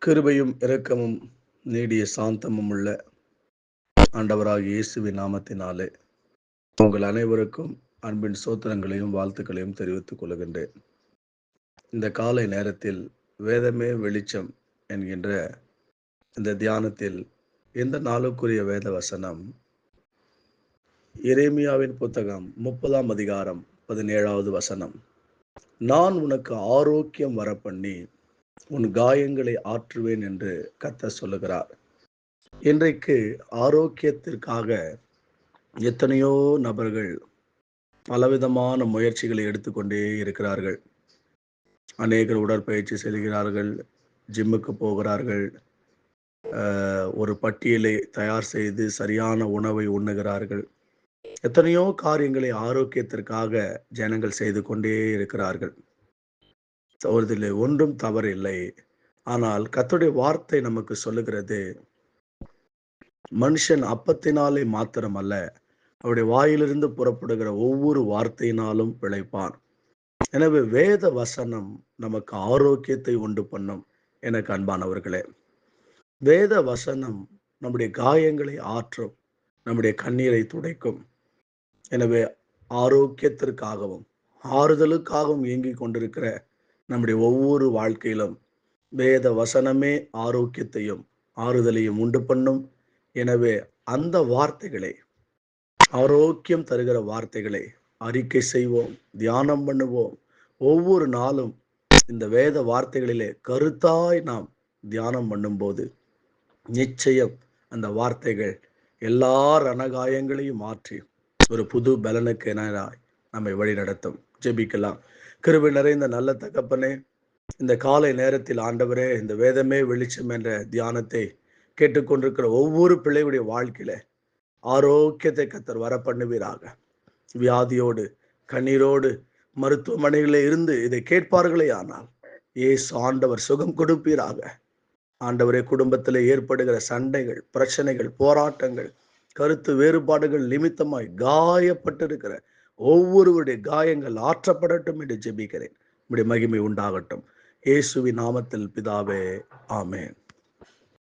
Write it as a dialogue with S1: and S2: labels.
S1: கிருபையும் இரக்கமும் நீடிய சாந்தமும் உள்ள ஆண்டவராகிய இயேசுவின் நாமத்தினாலே உங்கள் அனைவருக்கும் அன்பின் சோத்திரங்களையும் வாழ்த்துக்களையும் தெரிவித்துக் கொள்கின்றேன். இந்த காலை நேரத்தில் வேதமே வெளிச்சம் என்கின்ற இந்த தியானத்தில் இந்த நாளுக்குரிய வேத வசனம் எரேமியாவின் புத்தகம் 30ஆம் அதிகாரம் 17வது வசனம். நான் உனக்கு ஆரோக்கியம் வரப்பண்ணி உன் காயங்களை ஆற்றுவேன் என்று கர்த்தர் சொல்லுகிறார். இன்றைக்கு ஆரோக்கியத்திற்காக எத்தனையோ நபர்கள் பலவிதமான முயற்சிகளை எடுத்துக்கொண்டே இருக்கிறார்கள். அநேகர் உடற்பயிற்சி செல்கிறார்கள், ஜிம்முக்கு போகிறார்கள், ஒரு பட்டியலை தயார் செய்து சரியான உணவை உண்ணுகிறார்கள். எத்தனையோ காரியங்களை ஆரோக்கியத்திற்காக ஜனங்கள் செய்து கொண்டே இருக்கிறார்கள். இதில் ஒன்றும் தவறில்லை. ஆனால் கர்த்தருடைய வார்த்தை நமக்கு சொல்லுகிறது, மனுஷன் அப்பத்தினாலே மாத்திரமல்ல, அவருடைய வாயிலிருந்து புறப்படுகிற ஒவ்வொரு வார்த்தையினாலும் பிழைப்பான். எனவே வேத வசனம் நமக்கு ஆரோக்கியத்தை உண்டு பண்ணும். எனக்கு அன்பானவர்களே, வேத வசனம் நம்முடைய காயங்களை ஆற்றும், நம்முடைய கண்ணீரை துடைக்கும். எனவே ஆரோக்கியத்திற்காகவும் ஆறுதலுக்காகவும் இயங்கிக் கொண்டிருக்கிற நம்முடைய ஒவ்வொரு வாழ்க்கையிலும் வேத வசனமே ஆரோக்கியத்தையும் ஆறுதலையும் உண்டு பண்ணும். எனவே அந்த வார்த்தைகளை, ஆரோக்கியம் தருகிற வார்த்தைகளை அறிக்கை செய்வோம், தியானம் பண்ணுவோம். ஒவ்வொரு நாளும் இந்த வேத வார்த்தைகளிலே கருத்தாய் நாம் தியானம் பண்ணும்போது நிச்சயம் அந்த வார்த்தைகள் எல்லா ரணகாயங்களையும் மாற்றி ஒரு புது பலனுக்கு எதிராய் நம்மை வழி நடத்தும். ஜெபிக்கலாம். கிருபை நிறைந்த நல்ல தகப்பனே, இந்த காலை நேரத்தில் ஆண்டவரே, இந்த வேதமே வெளிச்சம் என்ற தியானத்தை கேட்டுக்கொண்டிருக்கிற ஒவ்வொரு பிள்ளையுடைய வாழ்க்கையில ஆரோக்கியத்தை கர்த்தர் வர பண்ணுவீராக. வியாதியோடு கண்ணீரோடு மருத்துவமனைகளில் இருந்து இதை கேட்பார்களே ஆனால் இயேசு ஆண்டவர் சுகம் கொடுப்பீராக. ஆண்டவரே, குடும்பத்தில் ஏற்படுகிற சண்டைகள், பிரச்சனைகள், போராட்டங்கள், கருத்து வேறுபாடுகள் நிமித்தமாய் காயப்பட்டிருக்கிற ஒவ்வொருவருடைய காயங்கள் ஆற்றப்படட்டும் என்று ஜெபிக்கிறேன். உம்முடைய மகிமை உண்டாகட்டும். இயேசுவின் நாமத்தில் பிதாவே, ஆமென்.